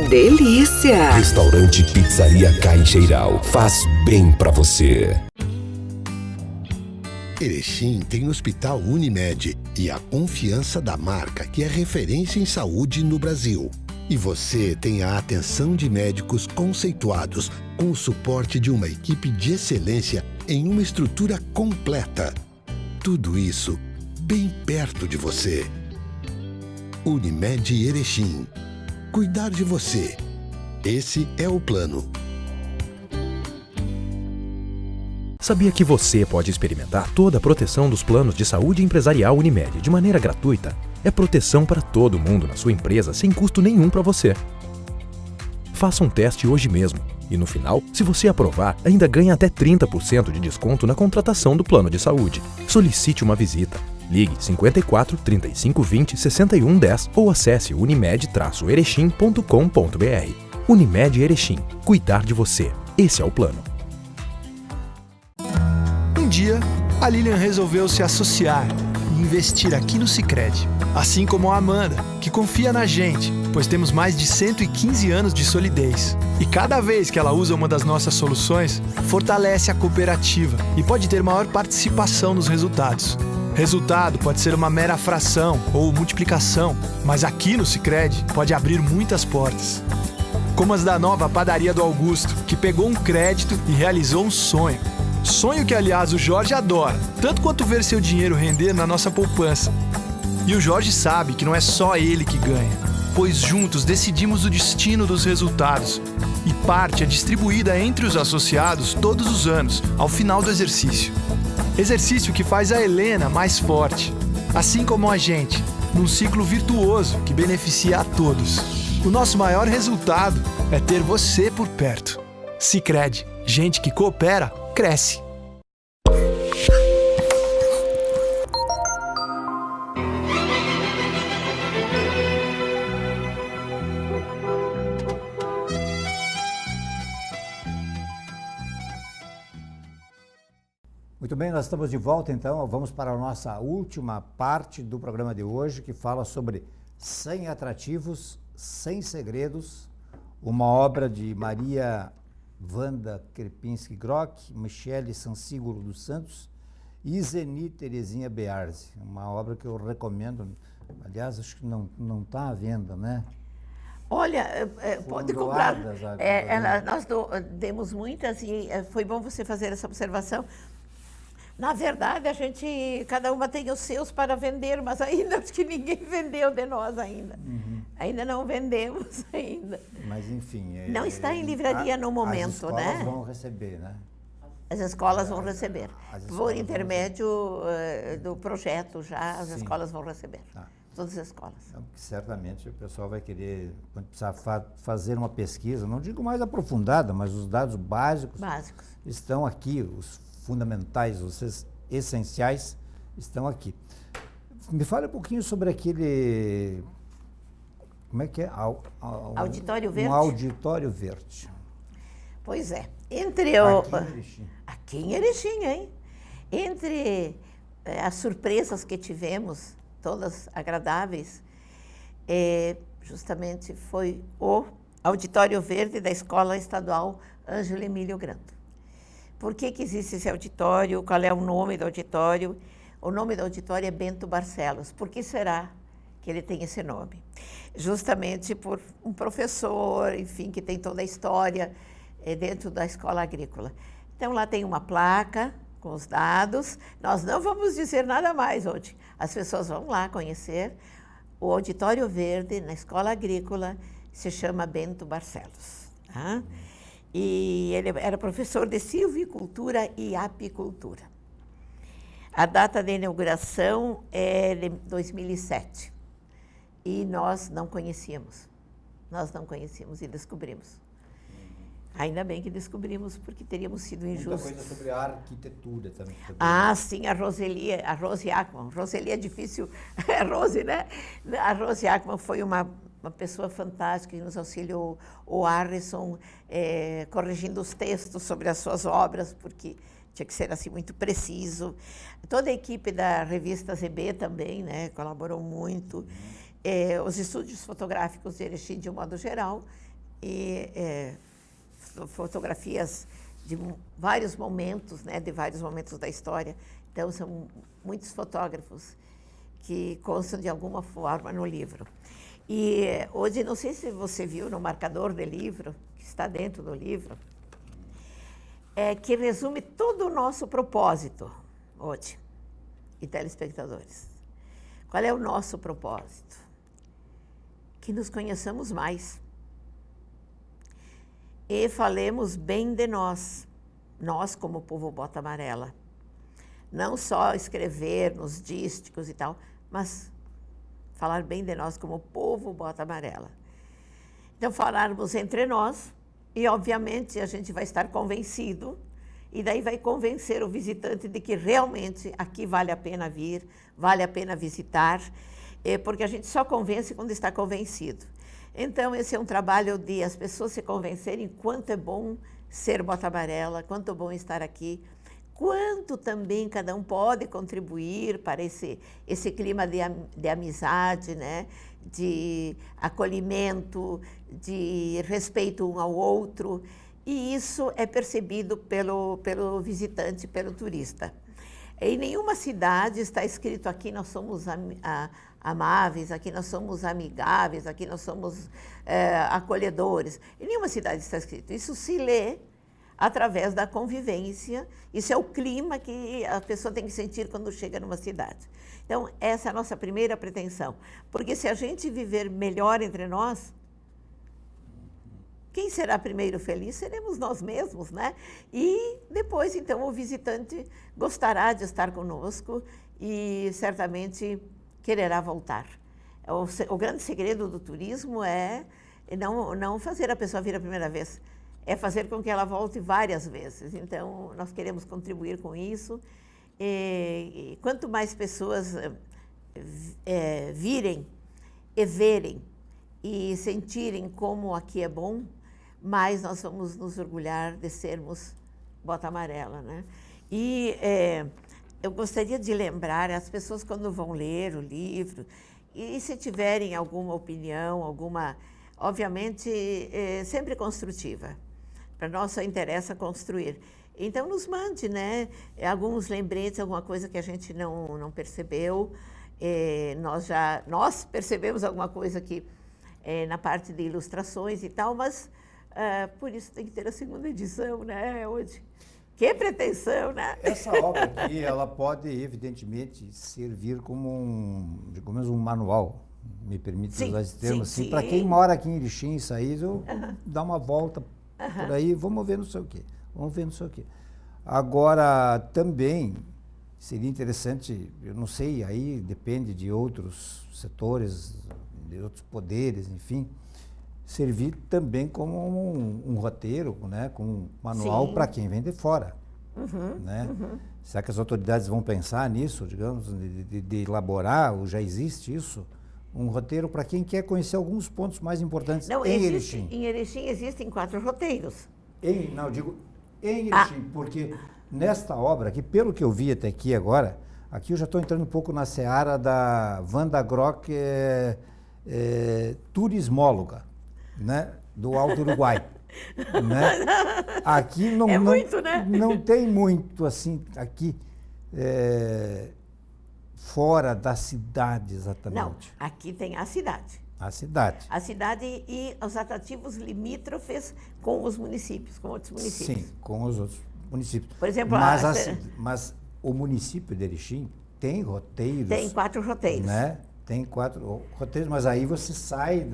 Delícia! Restaurante e Pizzaria Caixeiral. Faz bem pra você. Erechim tem o Hospital Unimed e a confiança da marca, que é referência em saúde no Brasil. E você tem a atenção de médicos conceituados, com o suporte de uma equipe de excelência em uma estrutura completa. Tudo isso bem perto de você. Unimed Erechim. Cuidar de você. Esse é o plano. Sabia que você pode experimentar toda a proteção dos planos de saúde empresarial Unimed de maneira gratuita? É proteção para todo mundo na sua empresa sem custo nenhum para você. Faça um teste hoje mesmo e no final, se você aprovar, ainda ganha até 30% de desconto na contratação do plano de saúde. Solicite uma visita. Ligue 54 35 20 61 10 ou acesse unimed-erechim.com.br. Unimed Erechim. Cuidar de você. Esse é o plano. Um dia, a Lilian resolveu se associar e investir aqui no Sicredi. Assim como a Amanda, que confia na gente, pois temos mais de 115 anos de solidez. E cada vez que ela usa uma das nossas soluções, fortalece a cooperativa e pode ter maior participação nos resultados. Resultado pode ser uma mera fração ou multiplicação, mas aqui no Sicredi pode abrir muitas portas. Como as da nova padaria do Augusto, que pegou um crédito e realizou um sonho. Sonho que, aliás, o Jorge adora, tanto quanto ver seu dinheiro render na nossa poupança. E o Jorge sabe que não é só ele que ganha, pois juntos decidimos o destino dos resultados. E parte é distribuída entre os associados todos os anos, ao final do exercício. Exercício que faz a Helena mais forte, assim como a gente, num ciclo virtuoso que beneficia a todos. O nosso maior resultado é ter você por perto. Sicredi, gente que coopera, cresce. Muito bem, nós estamos de volta, então. Vamos para a nossa última parte do programa de hoje, que fala sobre 100 atrativos, 100 segredos, uma obra de Maria Wanda Krepinski-Grock, Michele Sansigolo dos Santos e Zeni Terezinha Bearzi. Uma obra que eu recomendo. Aliás, acho que não está à venda, né? Olha, pode comprar. Nós demos muitas e foi bom você fazer essa observação. Na verdade, cada uma tem os seus para vender, mas ainda acho que ninguém vendeu de nós ainda. Uhum. Ainda não vendemos ainda. Mas enfim... Não está em livraria no momento, né? As escolas vão receber, né? As escolas vão receber. Por intermédio do projeto já, as escolas vão receber. Todas as escolas. Então, certamente o pessoal vai querer, quando precisar fazer uma pesquisa, não digo mais aprofundada, mas os dados básicos estão aqui, os fundamentais, os essenciais estão aqui. Me fale um pouquinho sobre aquele... Como é que é? Auditório Verde? Um auditório verde. Pois é. Aqui em Erechim, hein? Entre as surpresas que tivemos, todas agradáveis, justamente foi o Auditório Verde da Escola Estadual Ângelo Emílio Grando. Por que existe esse auditório? Qual é o nome do auditório? O nome do auditório é Bento Barcelos. Por que será que ele tem esse nome? Justamente por um professor, enfim, que tem toda a história dentro da escola agrícola. Então, lá tem uma placa com os dados. Nós não vamos dizer nada mais hoje. As pessoas vão lá conhecer. O Auditório Verde, na escola agrícola, se chama Bento Barcelos. Tá? E ele era professor de silvicultura e apicultura. A data de inauguração é de 2007. E nós não conhecíamos. Nós não conhecíamos e descobrimos. Ainda bem que descobrimos, porque teríamos sido injustos. Muita coisa sobre a arquitetura também. Sim, a Rose Ackman. Roseli é difícil, é Rose, né? A Rose Ackman foi uma pessoa fantástica que nos auxiliou, o Harrison, corrigindo os textos sobre as suas obras, porque tinha que ser assim muito preciso. Toda a equipe da revista ZB também, né, colaborou muito. Os estúdios fotográficos de Erechim, de um modo geral, e fotografias de vários momentos, né, de vários momentos da história. Então, são muitos fotógrafos que constam de alguma forma no livro. E hoje, não sei se você viu no marcador de livro, que está dentro do livro, que resume todo o nosso propósito hoje, e telespectadores. Qual é o nosso propósito? Que nos conheçamos mais. E falemos bem de nós como povo bota amarela. Não só escrever nos dísticos e tal, mas falar bem de nós como povo bota amarela. Então, falarmos entre nós e, obviamente, a gente vai estar convencido e daí vai convencer o visitante de que realmente aqui vale a pena vir, vale a pena visitar, porque a gente só convence quando está convencido. Então, esse é um trabalho de as pessoas se convencerem quanto é bom ser bota amarela, quanto é bom estar aqui, quanto também cada um pode contribuir para esse clima de amizade, né? De acolhimento, de respeito um ao outro. E isso é percebido pelo visitante, pelo turista. Em nenhuma cidade está escrito aqui nós somos amáveis, aqui nós somos amigáveis, aqui nós somos acolhedores. Em nenhuma cidade está escrito. Isso se lê através da convivência. Isso é o clima que a pessoa tem que sentir quando chega numa cidade. Então, essa é a nossa primeira pretensão. Porque se a gente viver melhor entre nós, quem será primeiro feliz seremos nós mesmos, né? E depois, então, o visitante gostará de estar conosco e certamente quererá voltar. O grande segredo do turismo é não fazer a pessoa vir a primeira vez, é fazer com que ela volte várias vezes. Então, nós queremos contribuir com isso. E quanto mais pessoas virem e verem e sentirem como aqui é bom, mais nós vamos nos orgulhar de sermos bota amarela, né? E eu gostaria de lembrar as pessoas quando vão ler o livro e se tiverem alguma opinião, obviamente, sempre construtiva. Para nós só interessa construir. Então, nos mande, né? Alguns lembretes, alguma coisa que a gente não percebeu. Nós percebemos alguma coisa aqui na parte de ilustrações e tal, mas por isso tem que ter a segunda edição, né? Hoje. Que pretensão, né? Essa obra aqui, ela pode, evidentemente, servir como digamos, um manual. Me permite usar esse termo assim. Para quem mora aqui em Erechim, sair, dá uma volta por aí, vamos ver não sei o quê. Agora, também seria interessante, eu não sei, aí depende de outros setores, de outros poderes, enfim, servir também como um roteiro, né, como um manual para quem vem de fora. Né? Será que as autoridades vão pensar nisso, digamos, de elaborar, ou já existe isso? Um roteiro para quem quer conhecer alguns pontos mais importantes em Erechim. Em Erechim existem 4 roteiros. Em Erechim, porque nesta obra aqui, pelo que eu vi até aqui agora, aqui eu já estou entrando um pouco na seara da Wanda Grock, turismóloga, né, do Alto Uruguai. Né? Aqui não tem muito assim, aqui fora da cidade exatamente. Não, aqui tem a cidade. A cidade. A cidade e os atrativos limítrofes com os municípios, com outros municípios. Sim, com os outros municípios. Por exemplo, mas o município de Erechim tem roteiros. Tem 4 roteiros. Né? Tem 4 roteiros, mas aí você sai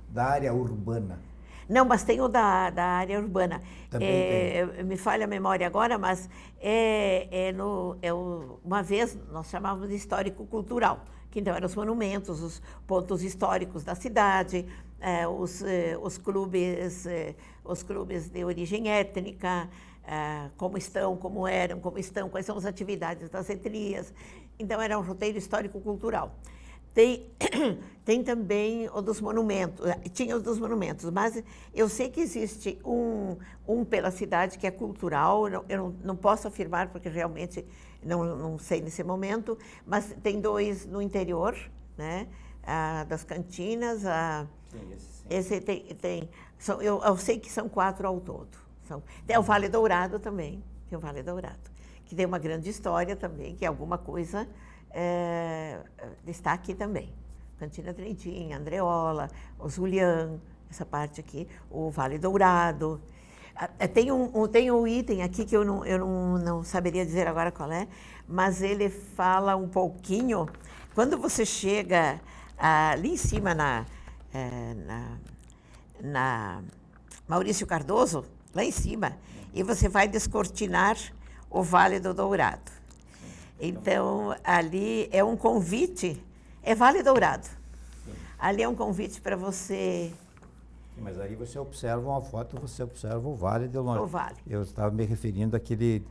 da área urbana. Não, mas tem o da área urbana. Também me falha a memória agora, mas uma vez nós chamávamos de histórico-cultural, que então eram os monumentos, os pontos históricos da cidade, os clubes de origem étnica, como estão, como eram, como estão, quais são as atividades das etnias. Então era um roteiro histórico-cultural. Tem também o dos monumentos, tinha os dos monumentos, mas eu sei que existe um pela cidade que é cultural, eu não posso afirmar porque realmente não sei nesse momento, mas tem 2 no interior, né, das cantinas, esse tem eu sei que são 4 ao todo. Tem o Vale Dourado também, tem o Vale Dourado, que tem uma grande história também, que é alguma coisa... está aqui também. Cantina Trentin, Andreola, o Zulian, essa parte aqui, o Vale Dourado. Tem um item aqui que eu não saberia dizer agora qual é, mas ele fala um pouquinho. Quando você chega ali em cima na Maurício Cardoso, lá em cima, e você vai descortinar o Vale do Dourado. Então, ali é um convite, é Vale Dourado. Ali é um convite para você... Mas aí você observa uma foto, você observa o vale de longe. O vale. Eu estava me referindo àquele...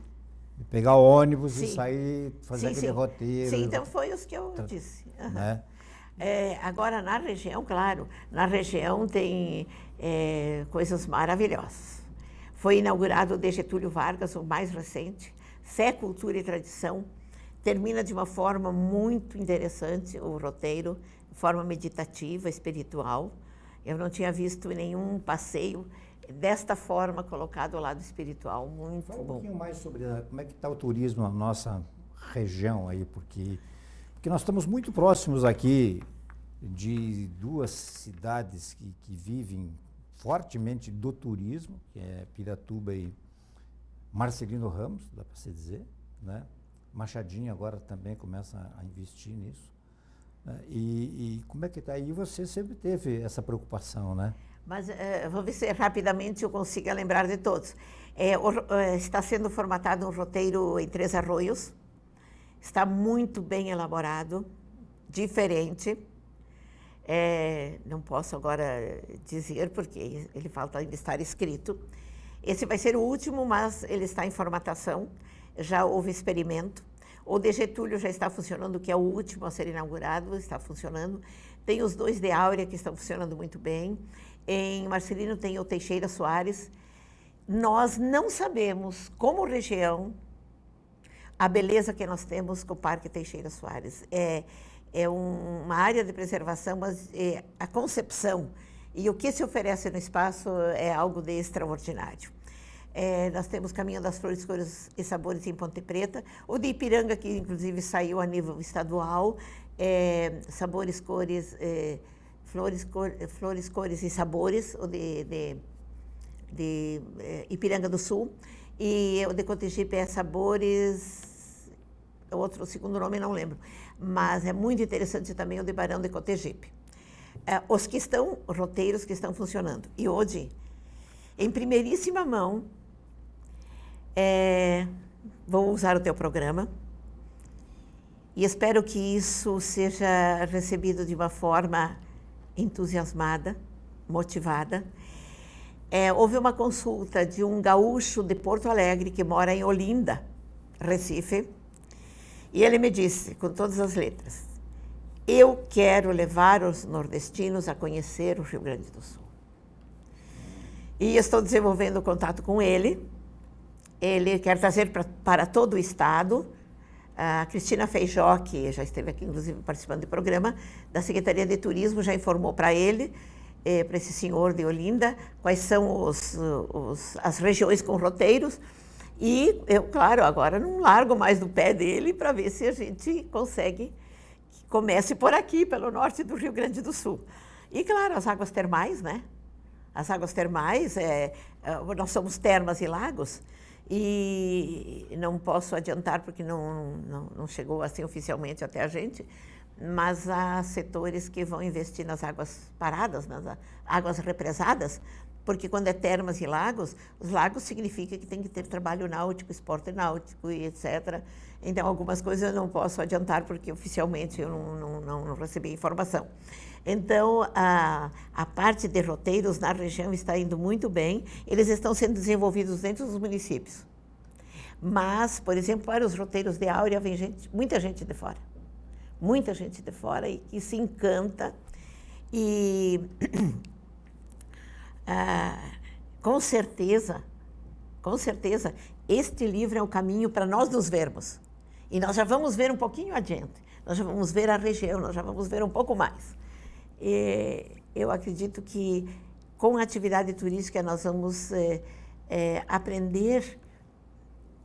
pegar ônibus sim. E sair, fazer aquele roteiro. Sim, então foi os que eu disse. Né? Agora, na região, claro, na região tem coisas maravilhosas. Foi inaugurado o de Getúlio Vargas, o mais recente, Fé, Cultura e Tradição. Termina de uma forma muito interessante o roteiro, de forma meditativa, espiritual. Eu não tinha visto nenhum passeio desta forma colocado ao lado espiritual, muito bom. Fala um pouquinho mais sobre como é que está o turismo na nossa região aí, porque nós estamos muito próximos aqui de duas cidades que vivem fortemente do turismo, que é Piratuba e Marcelino Ramos, dá para se dizer, né? Machadinho agora também começa a investir nisso. Né? E como é que está aí? Você sempre teve essa preocupação, né? Mas vou ver se rapidamente eu consigo lembrar de todos. Está sendo formatado um roteiro em Três Arroios, está muito bem elaborado, diferente. Não posso agora dizer, porque ele falta ainda estar escrito. Esse vai ser o último, mas ele está em formatação, já houve experimento. O de Getúlio já está funcionando, que é o último a ser inaugurado, está funcionando. Tem os 2 de Áurea, que estão funcionando muito bem. Em Marcelino tem o Teixeira Soares. Nós não sabemos, como região, a beleza que nós temos com o Parque Teixeira Soares. É uma área de preservação, mas a concepção e o que se oferece no espaço é algo de extraordinário. Nós temos Caminho das Flores, Cores e Sabores em Ponte Preta, o de Ipiranga, que inclusive saiu a nível estadual, Sabores, Cores, Flores, Cores e Sabores, o de Ipiranga do Sul, e o de Cotegipe é Sabores, o segundo nome não lembro, mas é muito interessante também o de Barão de Cotegipe. Os que estão, roteiros que estão funcionando. E hoje, em primeiríssima mão, vou usar o teu programa e espero que isso seja recebido de uma forma entusiasmada, motivada. Houve uma consulta de um gaúcho de Porto Alegre que mora em Olinda, Recife, e ele me disse, com todas as letras, eu quero levar os nordestinos a conhecer o Rio Grande do Sul. E estou desenvolvendo contato com ele. Ele quer trazer para todo o estado. A Cristina Feijó, que já esteve aqui, inclusive, participando do programa, da Secretaria de Turismo, já informou para ele, para esse senhor de Olinda, quais são as regiões com roteiros. E eu, claro, agora não largo mais do pé dele para ver se a gente consegue que comece por aqui, pelo norte do Rio Grande do Sul. E, claro, as águas termais, né? As águas termais, nós somos termas e lagos, e não posso adiantar porque não chegou assim oficialmente até a gente, mas há setores que vão investir nas águas paradas, nas águas represadas, porque quando é termas e lagos, os lagos significa que tem que ter trabalho náutico, esporte náutico e etc. Então, algumas coisas eu não posso adiantar porque oficialmente eu não recebi informação. Então, a parte de roteiros na região está indo muito bem, eles estão sendo desenvolvidos dentro dos municípios. Mas, por exemplo, para os roteiros de Áurea vem muita gente de fora. Muita gente de fora e que se encanta. E, com certeza, este livro é o caminho para nós nos vermos. E nós já vamos ver um pouquinho adiante. Nós já vamos ver a região, nós já vamos ver um pouco mais. Eu acredito que com a atividade turística nós vamos aprender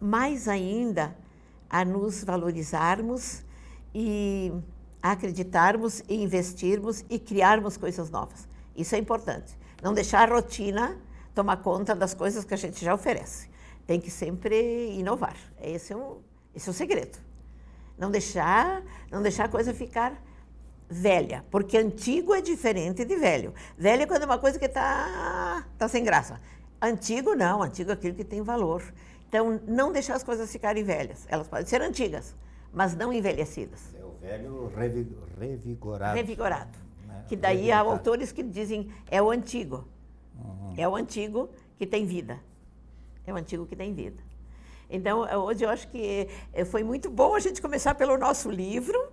mais ainda a nos valorizarmos e acreditarmos e investirmos e criarmos coisas novas. Isso é importante. Não deixar a rotina tomar conta das coisas que a gente já oferece. Tem que sempre inovar. Esse é o segredo. Não deixar a coisa ficar velha, porque antigo é diferente de velho. Velho é quando é uma coisa que tá sem graça. Antigo não, antigo é aquilo que tem valor. Então, não deixar as coisas ficarem velhas. Elas podem ser antigas, mas não envelhecidas. É o velho revigorado. Revigorado. Né? Que daí há autores que dizem, é o antigo. Uhum. É o antigo que tem vida. É o antigo que tem vida. Então, hoje eu acho que foi muito bom a gente começar pelo nosso livro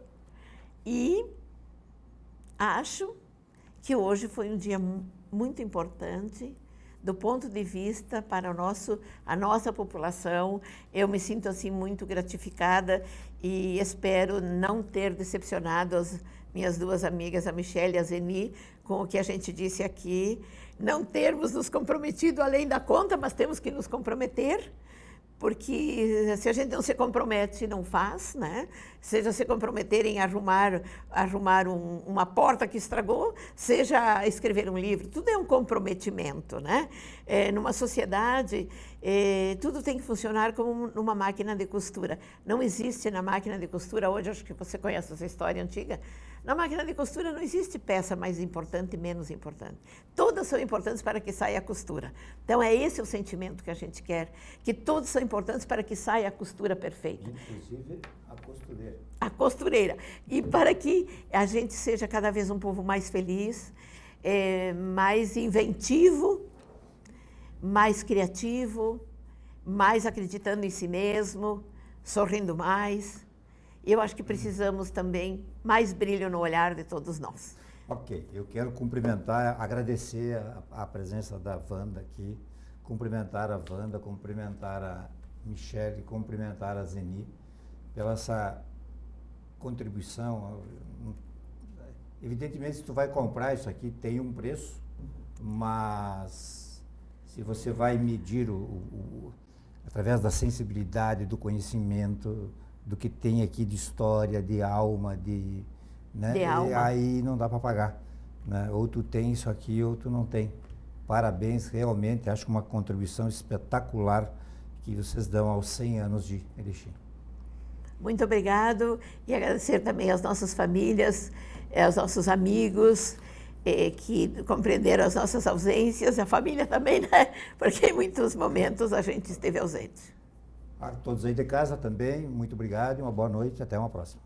e acho que hoje foi um dia muito importante do ponto de vista para a nossa população. Eu me sinto assim muito gratificada e espero não ter decepcionado as minhas duas amigas, a Michelle e a Zeni, com o que a gente disse aqui, não termos nos comprometido além da conta, mas temos que nos comprometer porque se a gente não se compromete, não faz, né? Seja se comprometer em arrumar uma porta que estragou, seja escrever um livro, tudo é um comprometimento, né? Numa sociedade, tudo tem que funcionar como numa máquina de costura. Não existe na máquina de costura, hoje acho que você conhece essa história antiga, na máquina de costura não existe peça mais importante e menos importante. Todas são importantes para que saia a costura. Então, é esse o sentimento que a gente quer, que todos são importantes para que saia a costura perfeita. Inclusive a costureira. A costureira. E para que a gente seja cada vez um povo mais feliz, mais inventivo, mais criativo, mais acreditando em si mesmo, sorrindo mais. Eu acho que precisamos também mais brilho no olhar de todos nós. Ok, eu quero cumprimentar, agradecer a presença da Wanda aqui, cumprimentar a Wanda, cumprimentar a Michele, cumprimentar a Zeni pela essa contribuição. Evidentemente, se tu vai comprar isso aqui, tem um preço, mas se você vai medir através da sensibilidade, do conhecimento, do que tem aqui de história, de alma, né? De alma. E aí não dá para pagar, né? Ou tu tem isso aqui, ou tu não tem. Parabéns, realmente, acho uma contribuição espetacular que vocês dão aos 100 anos de Erechim. Muito obrigado e agradecer também às nossas famílias, aos nossos amigos, que compreenderam as nossas ausências, a família também, né? Porque em muitos momentos a gente esteve ausente. A todos aí de casa também, muito obrigado e uma boa noite, até uma próxima.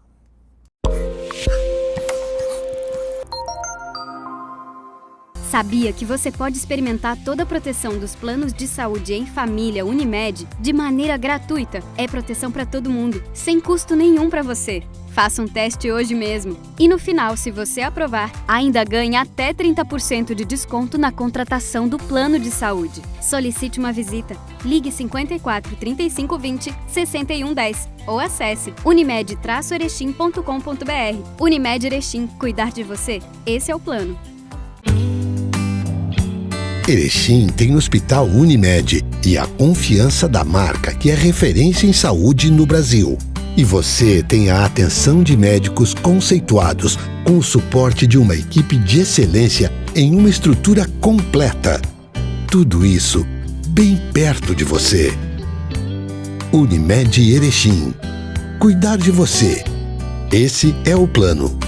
Sabia que você pode experimentar toda a proteção dos planos de saúde em família Unimed de maneira gratuita? É proteção para todo mundo, sem custo nenhum para você. Faça um teste hoje mesmo. E no final, se você aprovar, ainda ganha até 30% de desconto na contratação do plano de saúde. Solicite uma visita. Ligue 54 35 20 61 10 ou acesse unimed-erechim.com.br. Unimed Erechim, cuidar de você? Esse é o plano. Erechim tem o Hospital Unimed e a confiança da marca que é referência em saúde no Brasil. E você tem a atenção de médicos conceituados com o suporte de uma equipe de excelência em uma estrutura completa. Tudo isso bem perto de você. Unimed Erechim. Cuidar de você. Esse é o plano.